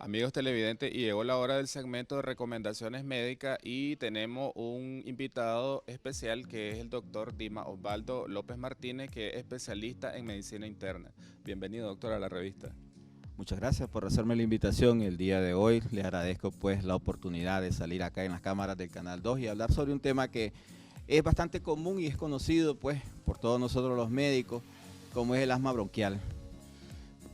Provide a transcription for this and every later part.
Amigos televidentes, y llegó la hora del segmento de recomendaciones médicas y tenemos un invitado especial que es el doctor Dima Osvaldo López Martínez, que es especialista en medicina interna. Bienvenido, doctor, a la revista. Muchas gracias por hacerme la invitación el día de hoy. Les agradezco pues la oportunidad de salir acá en las cámaras del Canal 2 y hablar sobre un tema que es bastante común y es conocido pues por todos nosotros los médicos, como es el asma bronquial.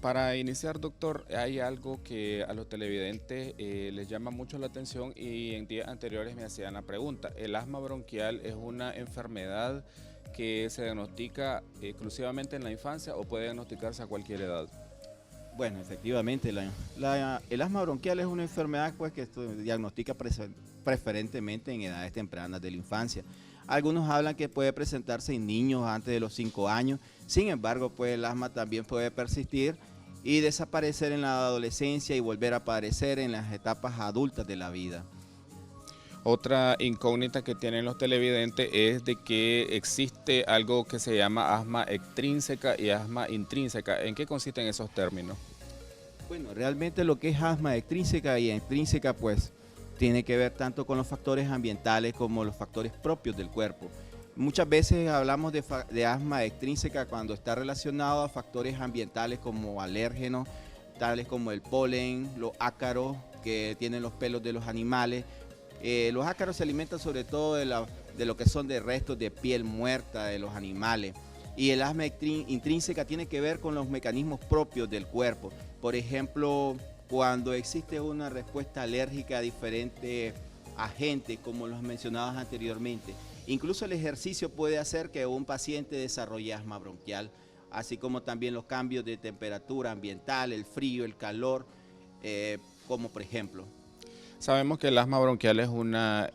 Para iniciar, doctor, hay algo que a los televidentes les llama mucho la atención y en días anteriores me hacían la pregunta. ¿El asma bronquial es una enfermedad que se diagnostica exclusivamente en la infancia o puede diagnosticarse a cualquier edad? Bueno, efectivamente, el asma bronquial es una enfermedad pues, que se diagnostica preferentemente en edades tempranas de la infancia. Algunos hablan que puede presentarse en niños antes de los 5 años, sin embargo, pues el asma también puede persistir y desaparecer en la adolescencia y volver a aparecer en las etapas adultas de la vida. Otra incógnita que tienen los televidentes es de que existe algo que se llama asma extrínseca y asma intrínseca. ¿En qué consisten esos términos? Bueno, realmente lo que es asma extrínseca y intrínseca pues tiene que ver tanto con los factores ambientales como los factores propios del cuerpo. Muchas veces hablamos de asma extrínseca cuando está relacionado a factores ambientales como alérgenos, tales como el polen, los ácaros que tienen los pelos de los animales. Los ácaros se alimentan sobre todo de lo que son de restos de piel muerta de los animales. Y el asma intrínseca tiene que ver con los mecanismos propios del cuerpo. Por ejemplo, cuando existe una respuesta alérgica a diferentes agentes, como los mencionados anteriormente. Incluso el ejercicio puede hacer que un paciente desarrolle asma bronquial, así como también los cambios de temperatura ambiental, el frío, el calor, como por ejemplo. Sabemos que el asma bronquial es una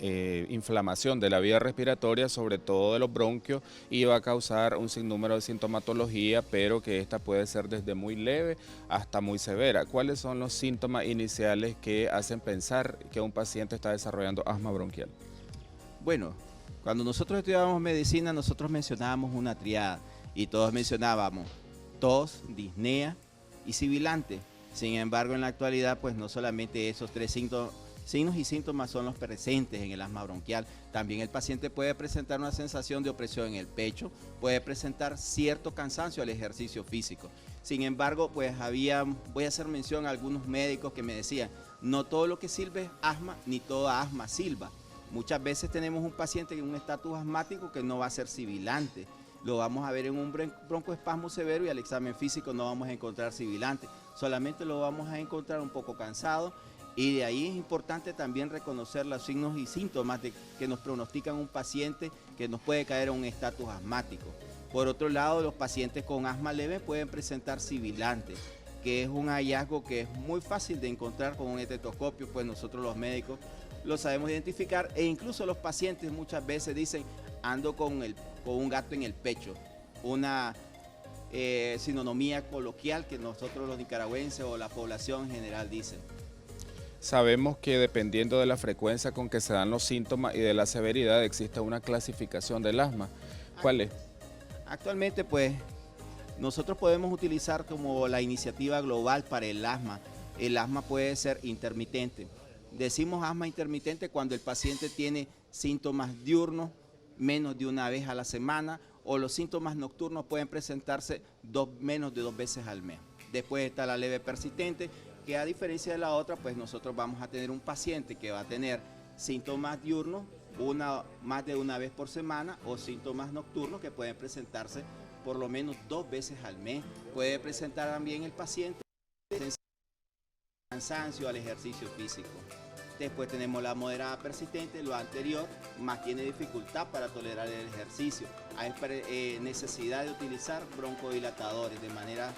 inflamación de la vía respiratoria, sobre todo de los bronquios, y va a causar un sinnúmero de sintomatología, pero que esta puede ser desde muy leve hasta muy severa. ¿Cuáles son los síntomas iniciales que hacen pensar que un paciente está desarrollando asma bronquial? Bueno, cuando nosotros estudiábamos medicina, nosotros mencionábamos una triada y todos mencionábamos tos, disnea y sibilante. Sin embargo, en la actualidad, pues no solamente esos tres signos y síntomas son los presentes en el asma bronquial. También el paciente puede presentar una sensación de opresión en el pecho, puede presentar cierto cansancio al ejercicio físico. Sin embargo, pues voy a hacer mención a algunos médicos que me decían, no todo lo que silba es asma, ni toda asma silba. Muchas veces tenemos un paciente en un estatus asmático que no va a ser sibilante. Lo vamos a ver en un broncoespasmo severo y al examen físico no vamos a encontrar sibilante. Solamente lo vamos a encontrar un poco cansado y de ahí es importante también reconocer los signos y síntomas que nos pronostican un paciente que nos puede caer en un estatus asmático. Por otro lado, los pacientes con asma leve pueden presentar sibilante, que es un hallazgo que es muy fácil de encontrar con un estetoscopio, pues nosotros los médicos lo sabemos identificar e incluso los pacientes muchas veces dicen ando con un gato en el pecho, una sinonimia coloquial que nosotros los nicaragüenses o la población en general dicen. Sabemos que dependiendo de la frecuencia con que se dan los síntomas y de la severidad existe una clasificación del asma. ¿Cuál es? Actualmente pues nosotros podemos utilizar como la iniciativa global para el asma. El asma puede ser intermitente. Decimos asma intermitente cuando el paciente tiene síntomas diurnos menos de una vez a la semana o los síntomas nocturnos pueden presentarse menos de 2 veces al mes. Después está la leve persistente, que a diferencia de la otra, pues nosotros vamos a tener un paciente que va a tener síntomas diurnos más de una vez por semana o síntomas nocturnos que pueden presentarse por lo menos 2 veces al mes. Puede presentar también el paciente cansancio al ejercicio físico. Después tenemos la moderada persistente, lo anterior, más tiene dificultad para tolerar el ejercicio. Hay necesidad de utilizar broncodilatadores de manera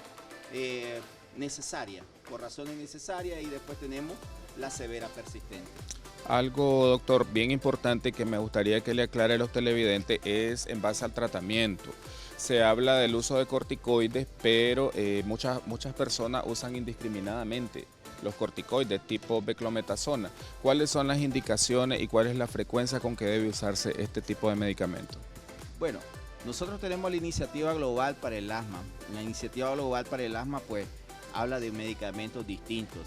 necesaria, por razones necesarias, y después tenemos la severa persistente. Algo, doctor, bien importante que me gustaría que le aclare a los televidentes es en base al tratamiento. Se habla del uso de corticoides, pero muchas personas usan indiscriminadamente los corticoides tipo beclometasona. ¿Cuáles son las indicaciones y cuál es la frecuencia con que debe usarse este tipo de medicamento? Bueno, nosotros tenemos la iniciativa global para el asma. La iniciativa global para el asma pues habla de medicamentos distintos.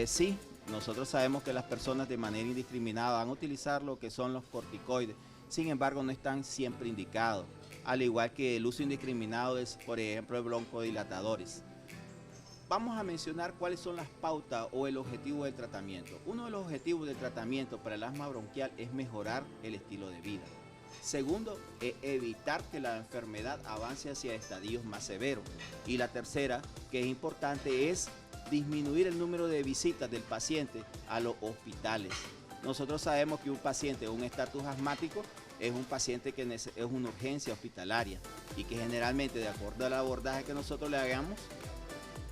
Sí, nosotros sabemos que las personas de manera indiscriminada van a utilizar lo que son los corticoides, sin embargo no están siempre indicados, al igual que el uso indiscriminado de, por ejemplo, de broncodilatadores. Vamos a mencionar cuáles son las pautas o el objetivo del tratamiento. Uno de los objetivos del tratamiento para el asma bronquial es mejorar el estilo de vida. Segundo, es evitar que la enfermedad avance hacia estadios más severos. Y la tercera, que es importante, es disminuir el número de visitas del paciente a los hospitales. Nosotros sabemos que un paciente con un estatus asmático es un paciente que es una urgencia hospitalaria y que generalmente, de acuerdo al abordaje que nosotros le hagamos,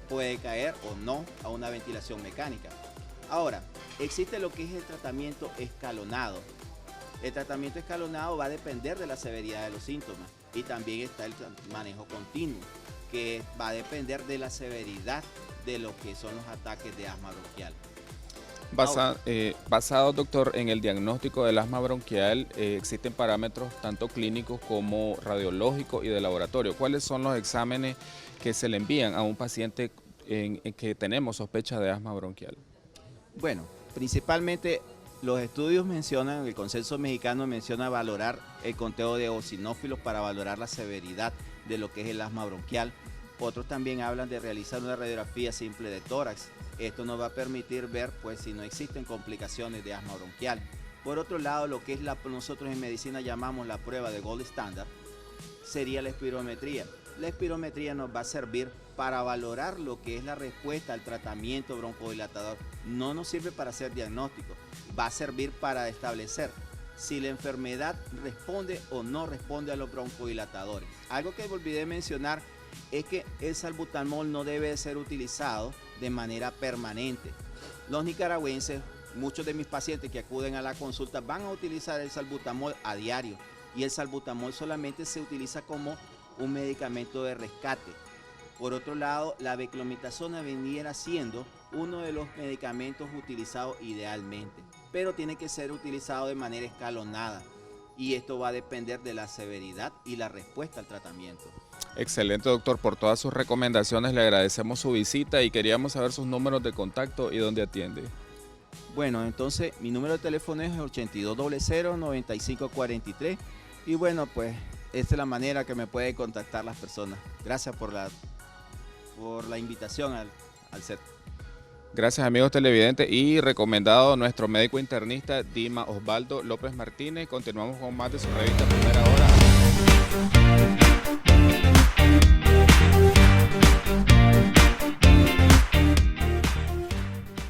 puede caer o no a una ventilación mecánica. Ahora, existe lo que es el tratamiento escalonado. El tratamiento escalonado va a depender de la severidad de los síntomas y también está el manejo continuo, que va a depender de la severidad de lo que son los ataques de asma bronquial. Basado, doctor, en el diagnóstico del asma bronquial, existen parámetros tanto clínicos como radiológicos y de laboratorio. ¿Cuáles son los exámenes que se le envían a un paciente en que tenemos sospecha de asma bronquial? Bueno, principalmente los estudios mencionan, el consenso mexicano menciona valorar el conteo de eosinófilos para valorar la severidad de lo que es el asma bronquial. Otros también hablan de realizar una radiografía simple de tórax. Esto nos va a permitir ver pues si no existen complicaciones de asma bronquial. Por otro lado, lo que es nosotros en medicina llamamos la prueba de gold standard, sería la espirometría. La espirometría nos va a servir para valorar lo que es la respuesta al tratamiento broncodilatador. No nos sirve para hacer diagnóstico, va a servir para establecer si la enfermedad responde o no responde a los broncodilatadores. Algo que olvidé mencionar es que el salbutamol no debe ser utilizado de manera permanente. Los nicaragüenses, muchos de mis pacientes que acuden a la consulta van a utilizar el salbutamol a diario y el salbutamol solamente se utiliza como un medicamento de rescate. Por otro lado, la beclomitasona viniera siendo uno de los medicamentos utilizados idealmente, pero tiene que ser utilizado de manera escalonada y esto va a depender de la severidad y la respuesta al tratamiento. Excelente, doctor, por todas sus recomendaciones le agradecemos su visita y queríamos saber sus números de contacto y dónde atiende. Bueno, entonces mi número de teléfono es 8200-9543 y bueno, pues esta es la manera que me pueden contactar las personas. Gracias por la invitación al set. Gracias, amigos televidentes, y recomendado nuestro médico internista Dima Osvaldo López Martínez. Continuamos con más de su revista Primera Hora.